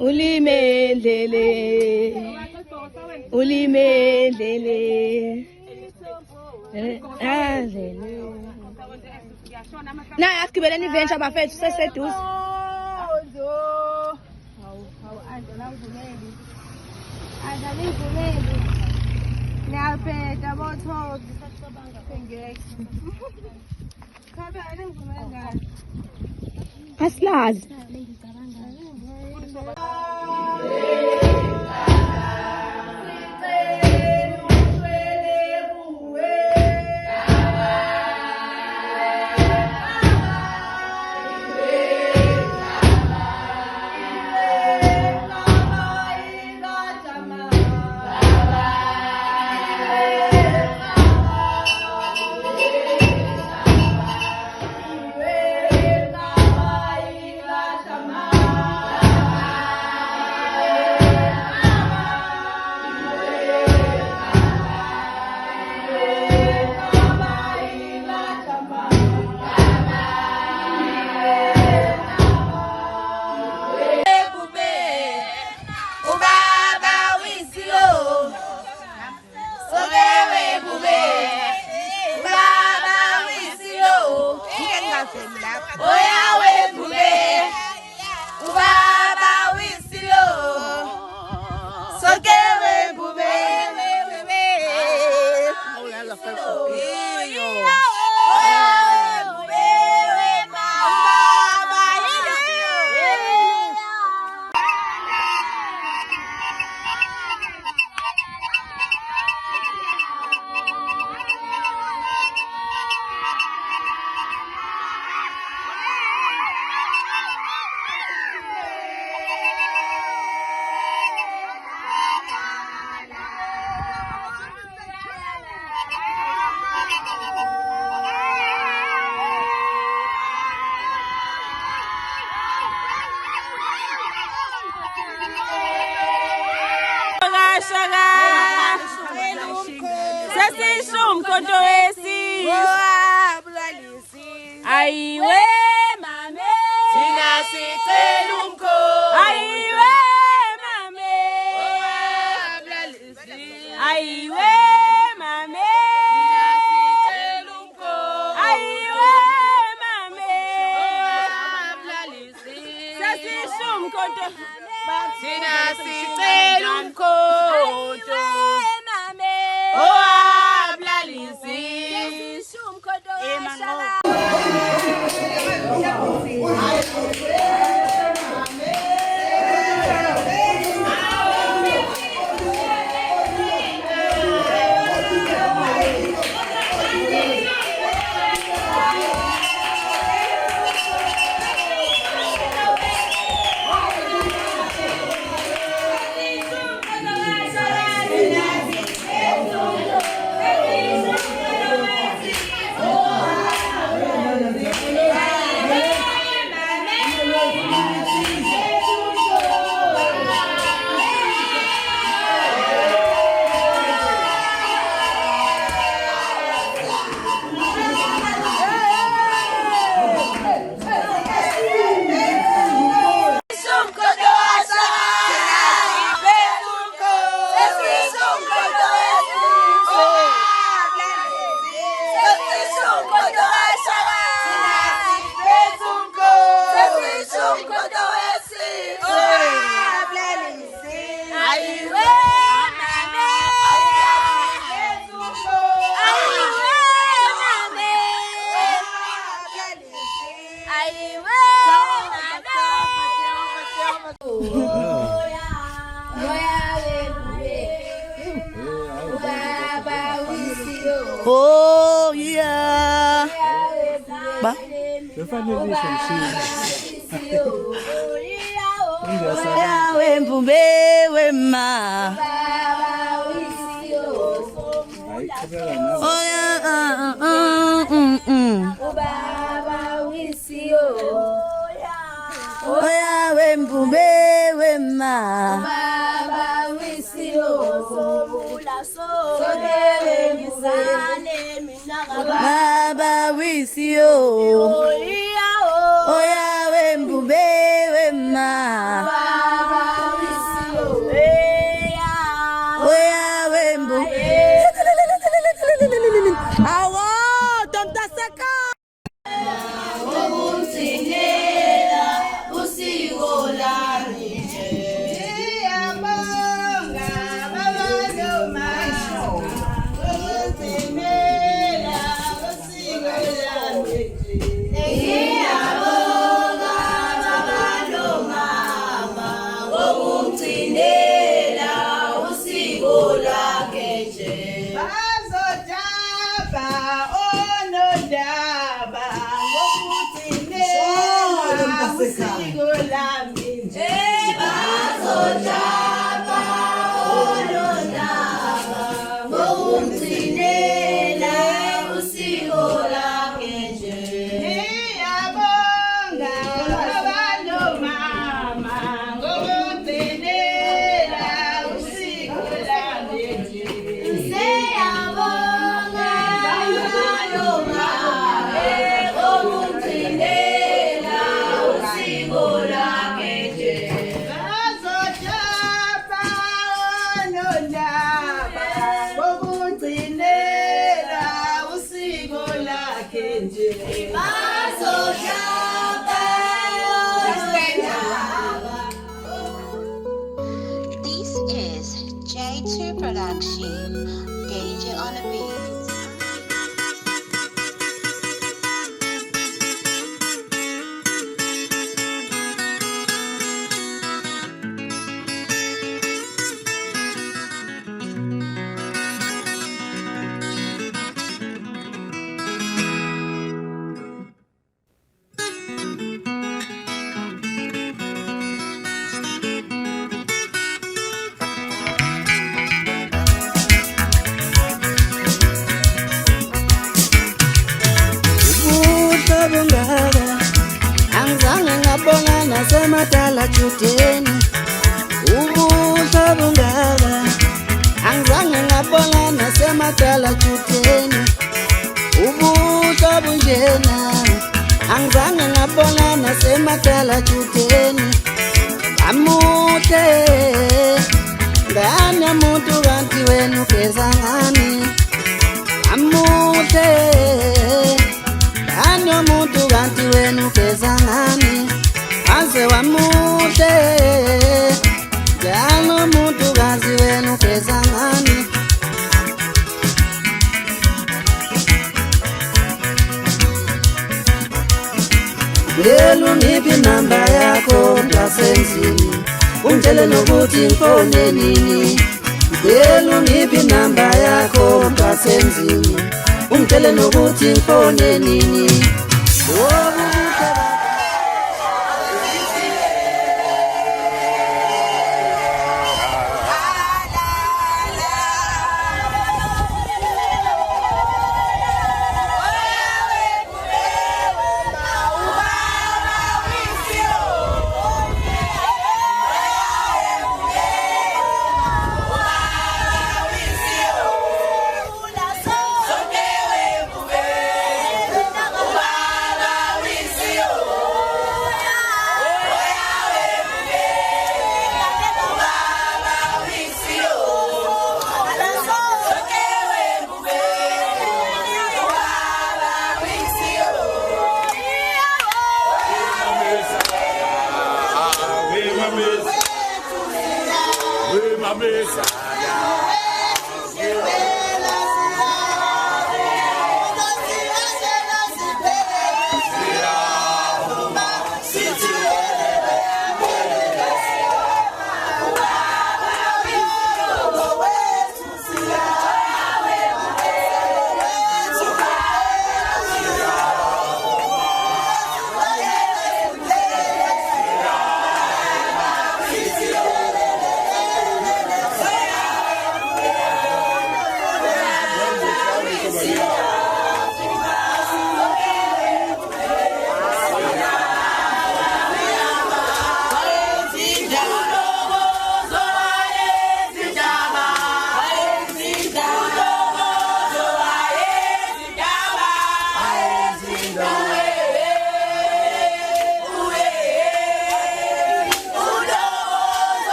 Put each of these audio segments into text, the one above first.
Ulimendlele. Ulimendlele. Na asigibeleni venture bafethu seseduze. Ngiyaphetha bothozi sasicabanga ngeke. Khapha ngivume ngani? Asilazi. Ayiwe mame Thina sicela umkhosi Ayiwe mame Ayiwe mame sicela umkhosi Ayiwe mame Sasisho umkhonto Thina sicela umkhonto mame Oablalisi Sasisho umkhonto eshala Oh yeah. Ba? Yawe mbumbe wema. Oh yeah. Oh yawe mbumbe wema. Baba wisio Oya wembube wema kenje bazojaba onodaba ngokuthi nena usiko lami nje bazojaba onodaba ngokuthi nena usiko lami nje ngiyabonga abantu mama ngokuthi nena usiko lami nje siyabonga abantu mama ngokuthi nena usiko lami nje bazojaba onodaba ngokugcinela usiko lakhe nje This is J2 Production, Danger on the Beat. Angizange ngabona nasemadala judeni ubuhle bungaka angizange ngabona nasemadala judeni ubuhle bunjena angizange ngabona nasemadala judeni amuhle ngane muntu kanti wena ugeza ngani amuhle ngane muntu kanti wena ugeza ngani aze wamuhle ngane muntu kanti wena ugeza ngani Ngelu ngiphi namba yakho ngasenzini ungitshele nokuthi ngifone nini Ngelu ngiphi namba yakho ngasenzini ungitshele nokuthi ngifone nini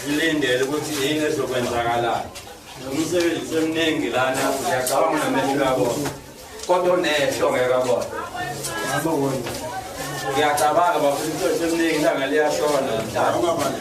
Zilindele ukuthi yini ezokwenzakala. Umsebenzi semningi lana uyacabanga namehlo yabo. Kodwa nehlo ngeke abone. Ngiyacabanga bafuna semningi langa liyashona mhlawumbe.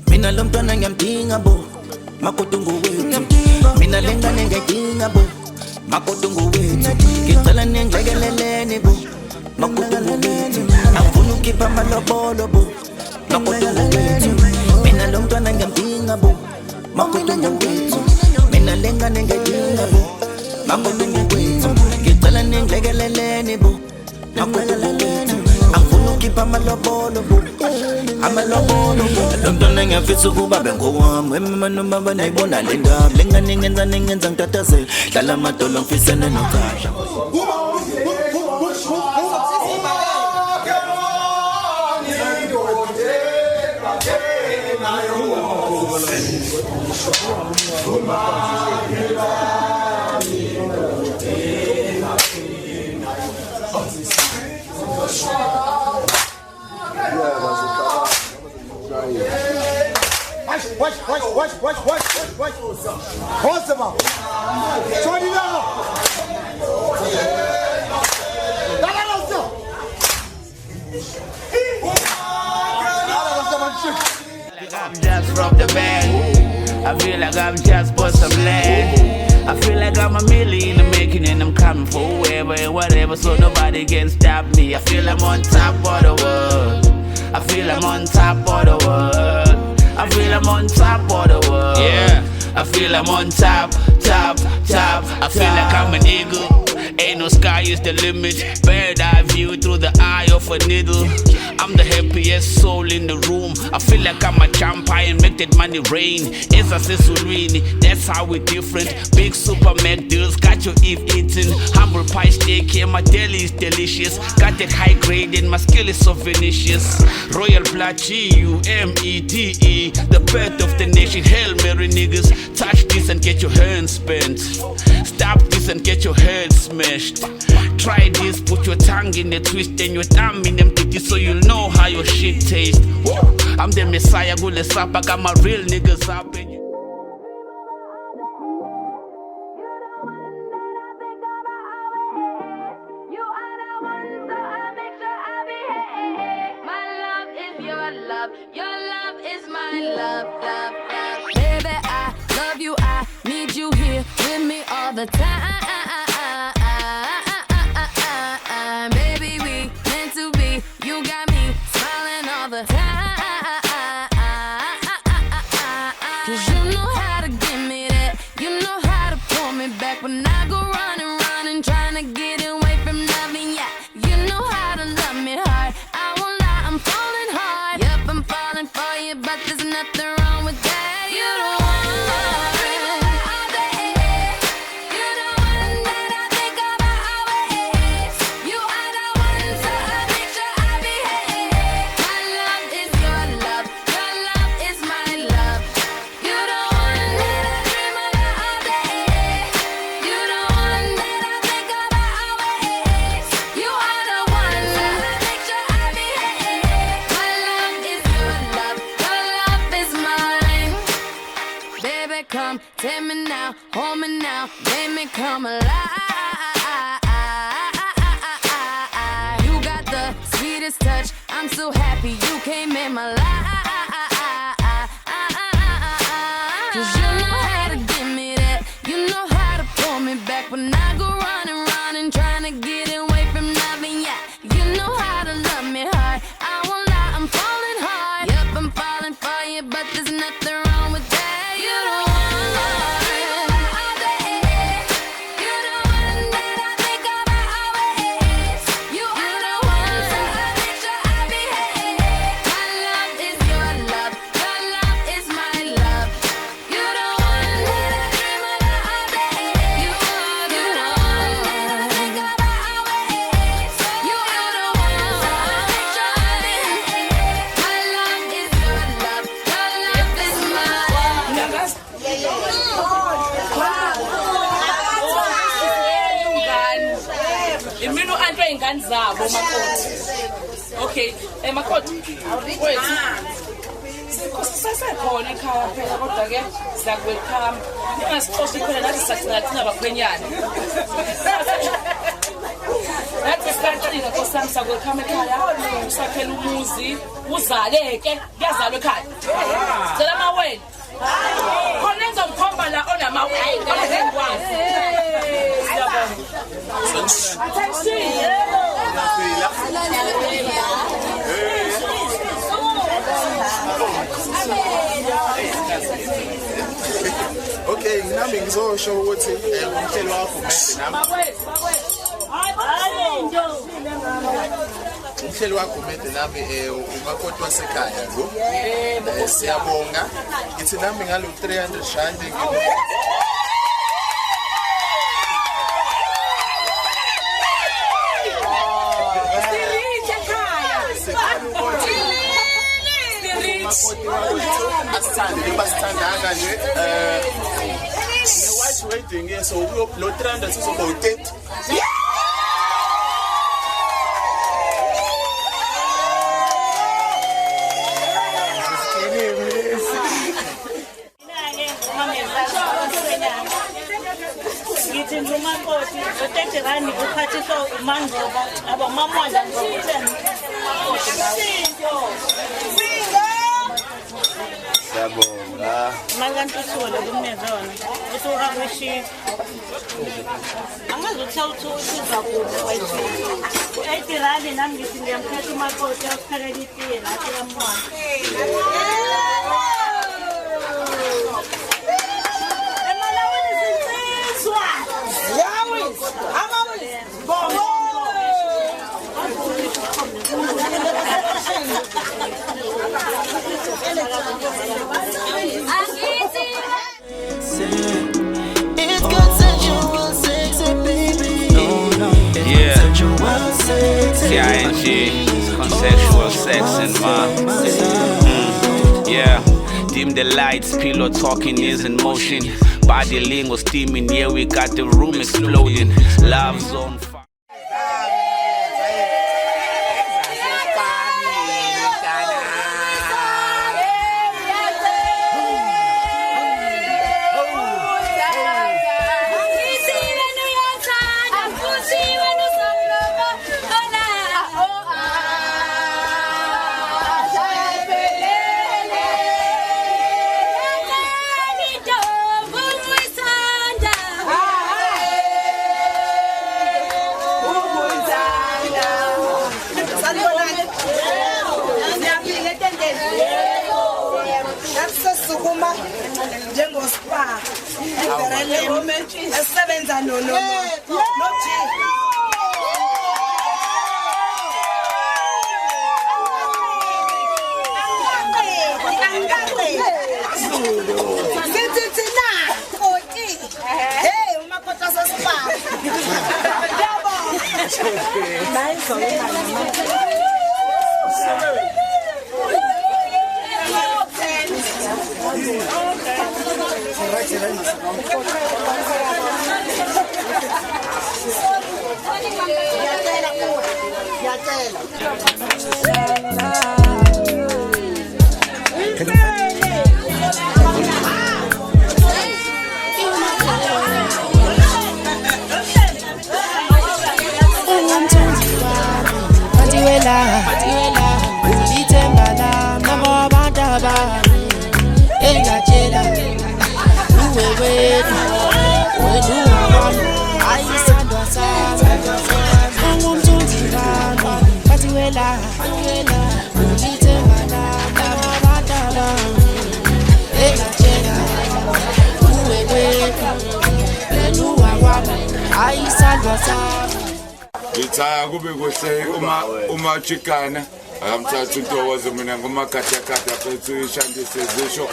Mina lo mntwana ngiyamdinga bo makoti nguwethu mina lengane ngiyadinga bo makoti nguwethu ngicela ninglekeleleni bo makoti nguwethu angifuna ukhipha amalobolo bo makoti nguwethu mina lo mntwana ngiyamdinga bo makoti nguwethu mina lengane ngiyadinga bo makoti nguwethu ngicela ninglekeleleni bo makoti nguwethu angifuna ukhipha amalobolo bo amalobolo lo mntwana ngiyafisa ukuba bengowami wema noma banayibona le ndaba lengane ngenza ngitatazela dlala amadolo ngifisene nokhaya Watch. Horse about. Shorty now. the band. I feel like I'm just for some land. I feel like I'm a million in the making and I'm coming for whoever and whatever, so nobody can stop me. I feel I'm on top of the world. I feel I'm on top of the world. I feel I'm on top of the world. Yeah, I feel I'm on top. I feel like I'm an eagle. Ain't no sky is the limit. Bird eye view through the eye of a needle. I'm the happiest soul in the room. I feel like I'm a champ, I make that money rain. It's a Sessurini, that's how we different. Big super Mac deals, got your Eve eating. Humble pie steak here, my deli is delicious. Got that high grade and my skill is so vinicious. Royal Blood, G-U-M-E-D-E. The birth of the nation, Hail Mary niggas. Touch this and get your hands spent. Stop this and get your head smashed. Try this, put your tongue in the twist and your thumb in them titties so you'll know how your shit tastes. Woo! I'm the Messiah, gule sap, I got my real niggas up and Your love is my love. Baby, I love you, I need you here with me all the time. Baby, we meant to be, you got me smiling all the time. Cause you know how to give me that, you know how to pull me back when I go running, trying to get away from loving ya. You know how to love me hard, I won't lie, I'm falling hard. Yep, I'm falling for you, but there's nothing wrong with that. You don't want come, take me now, hold me now, make me come alive. You got the sweetest touch, I'm so happy you came in my life. Cause you know how to give me that, you know how to pull me back when I go running, trying to get away from loving ya. You know how to love me hard, I won't lie, I'm falling hard. Yep, I'm falling for you, but there's nothing wrong with that. You don't zabo makoti. Okay, makoti. Wait. Sisekhona ekhaya phela kodwa ke siza welcome. Ungasixoshi khona nathi sathi ngabakwenyana. Nathi siqaqile nkosami sa welcome ekhaya. Usakhela umuzi, uzaleke, kuyazalwa ekhaya. Sicela amawele. Khona ngizomkhomba la onamawele ngizengwazi. Okay, nami ngizosho ukuthi umhlelo wakho umhlelo wakho umede nami umakoti wasekhaya lo. Siyabonga. Ngithi nami ngalo 300 rand asithande basithandanga nje ne-white wedding ke so lo 300 sizoba u-30. Ngithi nje umakoti u-30 rand uphathiswa uMangoba abamamondla Siyabonga. Mangantu sola kumnezona. Usuka kwishift. Angazi ukuthi usiza kuphi. 80 rand nami ngithi ngiyamkhetha umakoti awuphekela itiye nathi yamona. Emalawini sinsizwa. Yawi. Amawi. Bobo. It's got sensual sexy, baby. Yeah. Sensual sexy. CING, consensual sex and yeah. Dim the lights, pillow talking is in motion. Body lingo steaming, yeah, we got the room exploding. Love's on fire. Ngithaya kube kuhle uma chikana akamthatha uNtokozo mina ngomakhathakhatha fethu ishandise zisho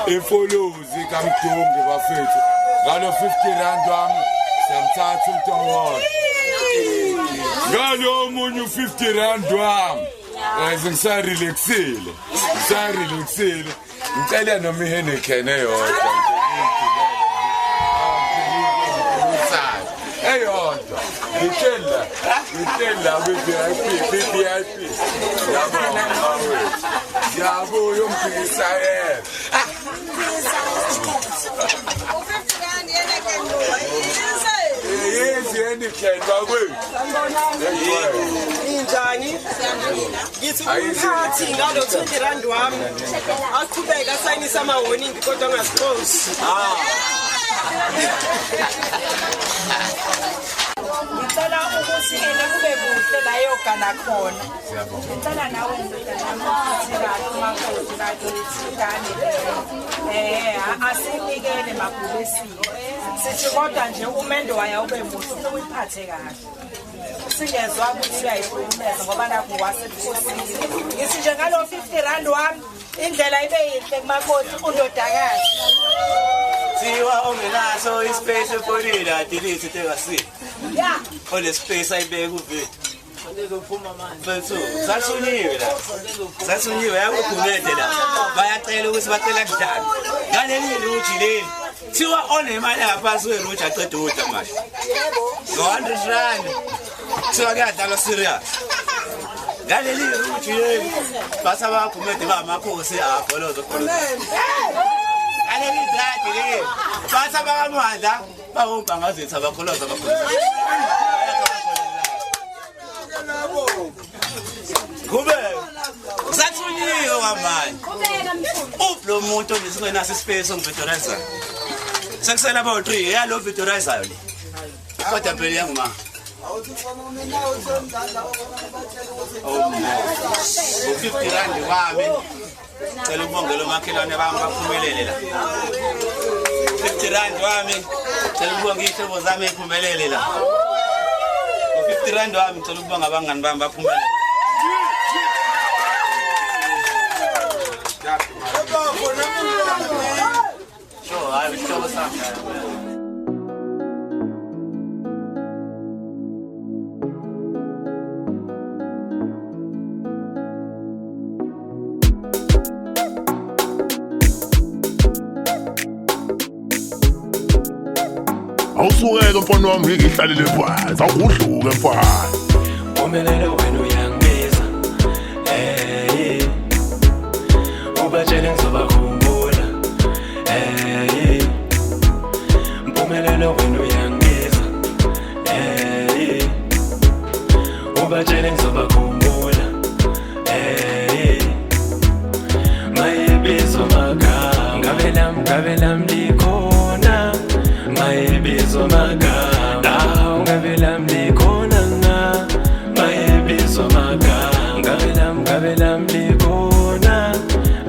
ifolozi kamdungi bafethu ngalo 50 rand wami siyamthatha uNtokozo ngalo omunye 50 rand wami ngisarelaxile ngicela noma iHeineken eyodwa eyodwa ngitshela VIP yabo yomphikisa yena Heineken bakwethu injani ngithi umphathi ngalo 20 rand wami aqhubeka sayinisa ama warning kodwa ngasipost Ngicela ukuthi kube kuhle la yogana khona. Ngicela nawe umakoti bakithi kani. Asinikele mabhulesini. Sithi kodwa nje umendo waya ube muhle uyiphathe kahle. Singezwa ukuthi uyayikhulumeza ngoba nakho wasebukhosini. Ngithi nje ngalo 50 rand wami indlela ibe yihle kumakoti undodakazi. Siwa ongenaso ispace efonini delete tekasi. Yeah. Ole space ayibeke kuvi. Ngizophuma manje. Mfethu, sasunyiwe la. Sasunyiwe yakukhumete la. Bayacela ukuthi bacela kudala. Ngaleli ruthi leli. Siwa onemali yaphansi weruthi aqeda uda manje. 100 rand. Siwa kuyadala serious. Ngaleli ruthi leli. Basa bakhumete bamakhosi afolozo khona. Aleli drati le basa bakamandla bawumba ngazethu abakholoza abakholoza kube sathunyiwe kwamanje ublo umuntu ongenaso ispace ongivectorizer. Sekusela about 3 yalo victorizer le. Kodwa phela yanguma. Oh, 50 rand wami. Cela ukubongela umakhelwane bami baphumelele la. 50 rand wami. Cela ukubonga ihlobo zami ephumelele la. 50 rand wami cela ukubonga abangani bami baphumelele. Sure, I will show something. Awusukeke mfana wami ngihlalele phansi awudluke mfana Umelele wena uyangibiza ubatshele ngizobakhumbula Umelele wena uyangibiza ubatshele ngizobakhumbula Mayebizo magama ngabe lam likhona Mayebizo magama ngabe lam likhona na Mayebizo magama ngabe lam likhona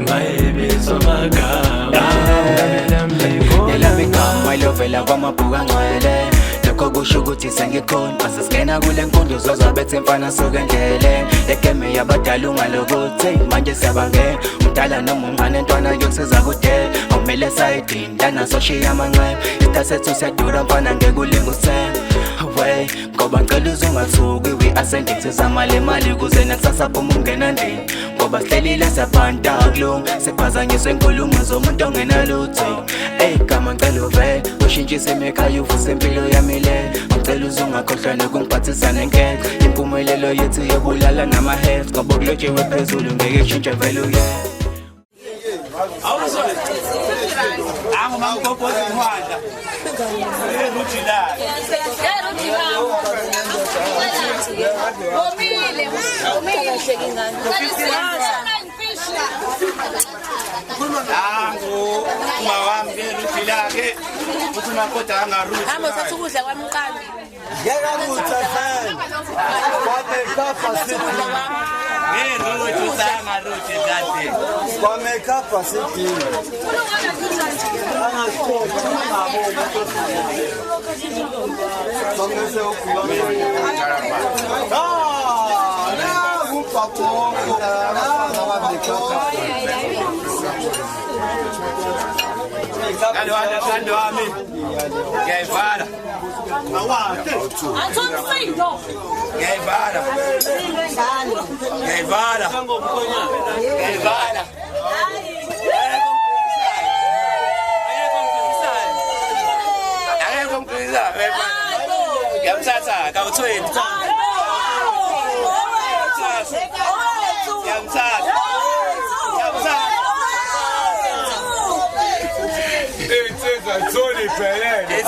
Mayebizo magama ngabe lam likhona Yelami igama ilovela kwamabhuka ngcwele Lokho kusho ukuthi sengikhona Masisingena kule nkundla uzozwabethe mfana suke endleleni Legeme yabadala ungalokuthi manje siyabangena Umdala noma umncane ntwana yosiza kudela Awumele sayidini lana soshiya amancebe Itasethu siyadura mfana ngeke ulinga uthembe Away ngoba ngicela uzungathuki we ascending sizama le mali kuze nakusasa phuma ungena ndini Ngoba sihlelile siyaphanda kulunga siphazanyiswe inkulumo zomuntu ongenalutho gama ngicela uvele ushintshise emakhaya uvuse impilo yami le Ngicela uzungakhohlwa nokungiphathisa nenketho Impumelelo yethu yobulala nama-heads Ngoba kulotshiwe phezulu ngeke ishintshe vele uye Awuzwe angoma ngokhozi umhanda eruthi la Nangu mawami eruthi lake uthuma kodwa angaruthi Hamba uthatha ukudla kwamqambi Ngeke nguthathe kwamekapa sithi Ngeruthi usangaruthi kade kwamekapa sithi Kando wami Ngiyayibhala Ngiyayibhala Ngiyamthatha kawu-20 Zoni pelele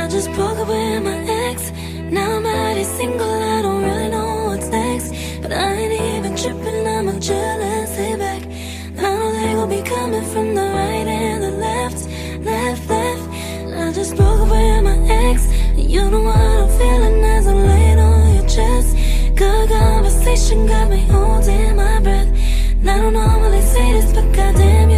just broke up with my ex. Now I'm already single, I don't really know what's next. But I ain't even tripping, I'ma chill and stay back. I know they gon' be coming from the right and the left. I just broke up with my ex. You know what I'm feeling as I'm laying on your chest. Good conversation got me holding my breath. And I don't normally say this, but goddamn